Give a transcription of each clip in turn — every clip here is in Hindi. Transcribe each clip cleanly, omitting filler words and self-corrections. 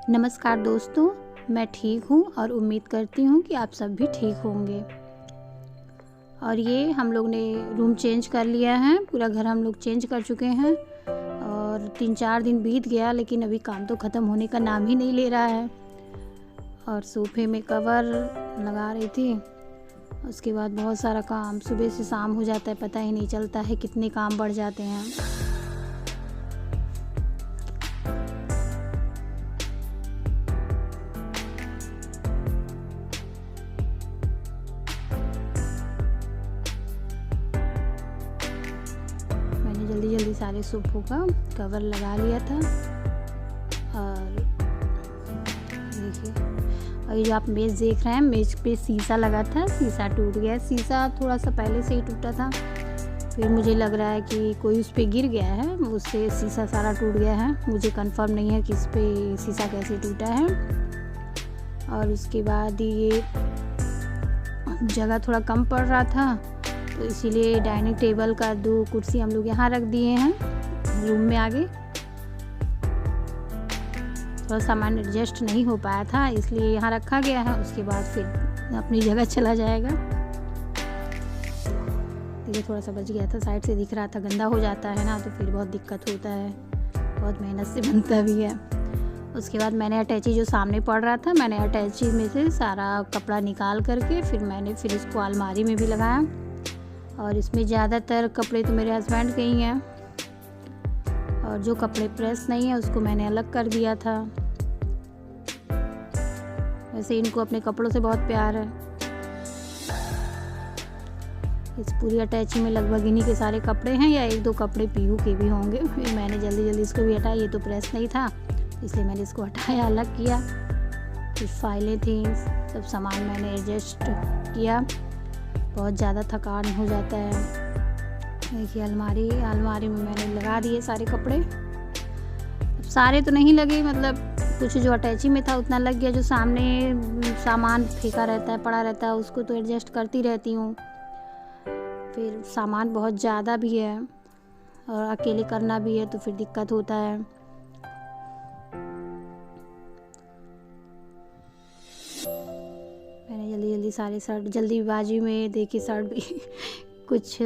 नमस्कार दोस्तों, मैं ठीक हूँ और उम्मीद करती हूँ कि आप सब भी ठीक होंगे। और ये हम लोग ने रूम चेंज कर लिया है, पूरा घर हम लोग चेंज कर चुके हैं और 3-4 दिन बीत गया, लेकिन अभी काम तो ख़त्म होने का नाम ही नहीं ले रहा है। और सोफे में कवर लगा रही थी, उसके बाद बहुत सारा काम, सुबह से शाम हो जाता है, पता ही नहीं चलता है कितने काम बढ़ जाते हैं। जल्दी जल्दी सारे सोफों का कवर लगा लिया था। और देखिए, और ये जो आप मेज़ देख रहे हैं, मेज़ पे शीशा लगा था, शीशा टूट गया। शीशा थोड़ा सा पहले से ही टूटा था, फिर मुझे लग रहा है कि कोई उस पर गिर गया है, उससे शीशा सारा टूट गया है। मुझे कंफर्म नहीं है कि इस पर शीशा कैसे टूटा है। और उसके बाद ये जगह थोड़ा कम पड़ रहा था, तो इसीलिए डाइनिंग टेबल का 2 कुर्सी हम लोग यहाँ रख दिए हैं रूम में आगे। थोड़ा सामान एडजस्ट नहीं हो पाया था, इसलिए यहाँ रखा गया है। उसके बाद फिर अपनी जगह चला जाएगा। ये थोड़ा सा बच गया था, साइड से दिख रहा था, गंदा हो जाता है ना, तो फिर बहुत दिक्कत होता है, बहुत मेहनत से बनता भी है। उसके बाद मैंने अटैची जो सामने पड़ रहा था, मैंने अटैची में से सारा कपड़ा निकाल करके फिर इसको अलमारी में भी लगाया। और इसमें ज़्यादातर कपड़े तो मेरे हस्बैंड के ही हैं, और जो कपड़े प्रेस नहीं है उसको मैंने अलग कर दिया था। वैसे इनको अपने कपड़ों से बहुत प्यार है। इस पूरी अटैची में लगभग इन्हीं के सारे कपड़े हैं, या 1-2 कपड़े पीहू के भी होंगे। फिर मैंने जल्दी जल्दी इसको भी हटाया, ये तो प्रेस नहीं था, इसलिए मैंने इसको हटाया, अलग किया। कुछ फाइलें थी, सब सामान मैंने एडजस्ट किया। बहुत ज़्यादा थकान हो जाता है। देखिए अलमारी में मैंने लगा दिए सारे कपड़े। अब सारे तो नहीं लगे, मतलब कुछ जो अटैची में था उतना लग गया। जो सामने सामान फेंका रहता है, पड़ा रहता है, उसको तो एडजस्ट करती रहती हूँ। फिर सामान बहुत ज़्यादा भी है और अकेले करना भी है, तो फिर दिक्कत होता है। मैंने जल्दी जल्दी सारे शर्ट, जल्दीबाजी में देखिए शर्ट भी कुछ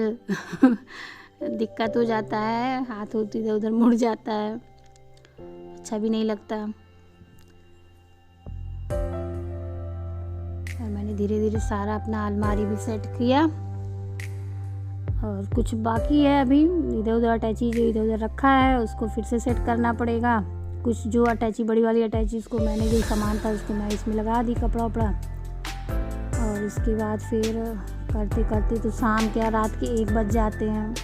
दिक्कत हो जाता है, हाथ होती इधर उधर मुड़ जाता है, अच्छा भी नहीं लगता। और मैंने धीरे धीरे सारा अपना अलमारी भी सेट किया। और कुछ बाकी है अभी, इधर उधर अटैची जो इधर उधर रखा है उसको फिर से सेट करना पड़ेगा। कुछ जो अटैची, बड़ी वाली अटैची, उसको मैंने जो सामान था उसको मैं इसमें लगा दी, कपड़ा वपड़ा। और इसके बाद फिर करते करते तो शाम के रात के 1 बज जाते हैं।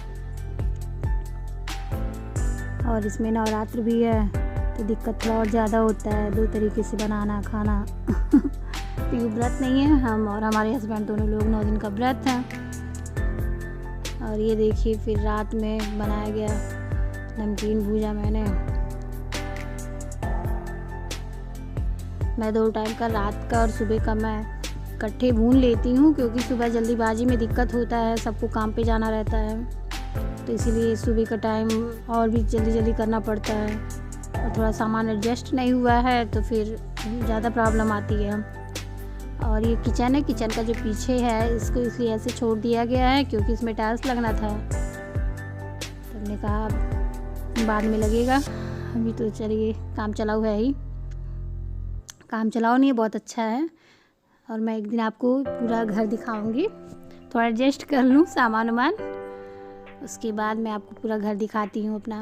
और इसमें नवरात्र भी है, तो दिक्कत थोड़ा और ज़्यादा होता है, 2 तरीके से बनाना खाना। तो व्रत नहीं है, हम और हमारे हस्बैंड दोनों लोग 9 दिन का व्रत है। और ये देखिए फिर रात में बनाया गया नमकीन भूजा। मैं 2 टाइम का, रात का और सुबह का, मैं इकट्ठे भून लेती हूँ, क्योंकि सुबह जल्दीबाजी में दिक्कत होता है, सबको काम पे जाना रहता है, तो इसीलिए सुबह का टाइम और भी जल्दी जल्दी करना पड़ता है। और थोड़ा सामान एडजस्ट नहीं हुआ है तो फिर ज़्यादा प्रॉब्लम आती है। और ये किचन है, किचन का जो पीछे है इसको इसलिए ऐसे छोड़ दिया गया है क्योंकि इसमें टाइल्स लगना था। तो हमने कहा बाद में लगेगा, अभी तो चलिए काम चलाऊ है ही। काम चलाओ नहीं, बहुत अच्छा है। और मैं एक दिन आपको पूरा घर दिखाऊंगी, थोड़ा एडजस्ट कर लूँ सामान वामान, उसके बाद मैं आपको पूरा घर दिखाती हूँ अपना।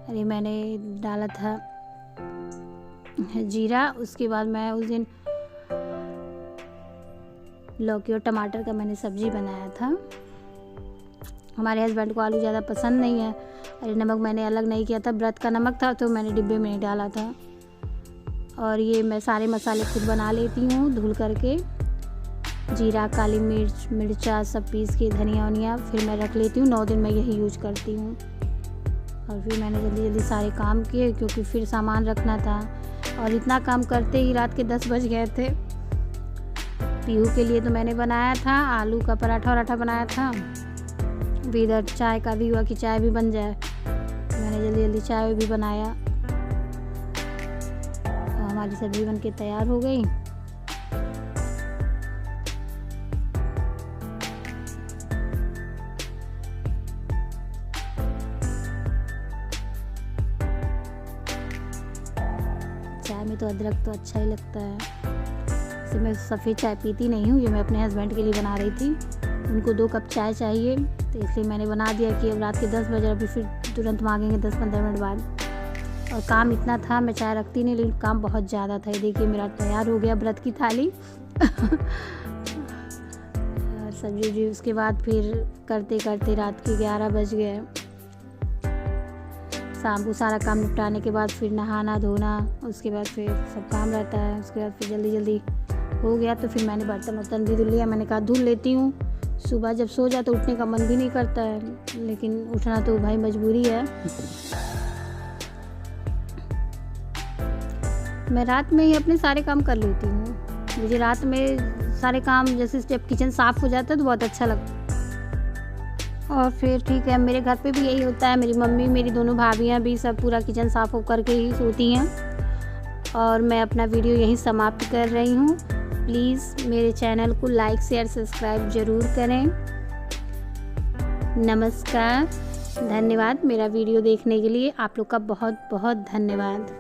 अरे मैंने डाला था जीरा, उसके बाद मैं उस दिन लौकी और टमाटर का मैंने सब्ज़ी बनाया था। हमारे हस्बैंड को आलू ज़्यादा पसंद नहीं है। अरे नमक मैंने अलग नहीं किया था, व्रत का नमक था तो मैंने डिब्बे में नहीं डाला था। और ये मैं सारे मसाले खुद बना लेती हूँ, धुल करके, जीरा, काली मिर्च, मिर्चा सब पीस के, धनिया वनिया, फिर मैं रख लेती हूँ। 9 दिन मैं यही यूज करती हूँ। और फिर मैंने जल्दी जल्दी सारे काम किए, क्योंकि फिर सामान रखना था। और इतना काम करते ही रात के 10 बज गए थे। पीहू के लिए तो मैंने बनाया था आलू का पराठा बनाया था। भी इधर चाय का भी हुआ कि चाय भी बन जाए, मैंने जल्दी जल्दी चाय भी बनाया। हमारी सब्ज़ी बन के तैयार हो गई। चाय में तो अदरक तो अच्छा ही लगता है। वैसे मैं सफ़ेद चाय पीती नहीं हूँ, ये मैं अपने हस्बैंड के लिए बना रही थी। उनको 2 कप चाय चाहिए, तो इसलिए मैंने बना दिया कि अब रात के 10 बजे अभी फिर तुरंत मांगेंगे 10-15 मिनट बाद। और काम इतना था, मैं चाय रखती नहीं, लेकिन काम बहुत ज़्यादा था। ये देखिए मेरा तैयार हो गया व्रत की थाली। और सब्जी उसके बाद फिर करते करते रात के 11 बज गए। शाम को सारा काम निपटाने के बाद फिर नहाना धोना, उसके बाद फिर सब काम रहता है। उसके बाद फिर जल्दी जल्दी हो गया, तो फिर मैंने बर्तन भी धुल लिया। मैंने कहा धुल लेती हूँ, सुबह जब सो जाए तो उठने का मन भी नहीं करता है, लेकिन उठना तो भाई मजबूरी है। मैं रात में ही अपने सारे काम कर लेती हूँ। मुझे रात में सारे काम, जैसे जब किचन साफ़ हो जाता है तो बहुत अच्छा लगता है। और फिर ठीक है, मेरे घर पे भी यही होता है। मेरी मम्मी, मेरी दोनों भाभियाँ भी सब पूरा किचन साफ़ होकर के ही सोती हैं। और मैं अपना वीडियो यहीं समाप्त कर रही हूँ। प्लीज़ मेरे चैनल को लाइक शेयर सब्सक्राइब ज़रूर करें। नमस्कार, धन्यवाद मेरा वीडियो देखने के लिए। आप लोग का बहुत बहुत धन्यवाद।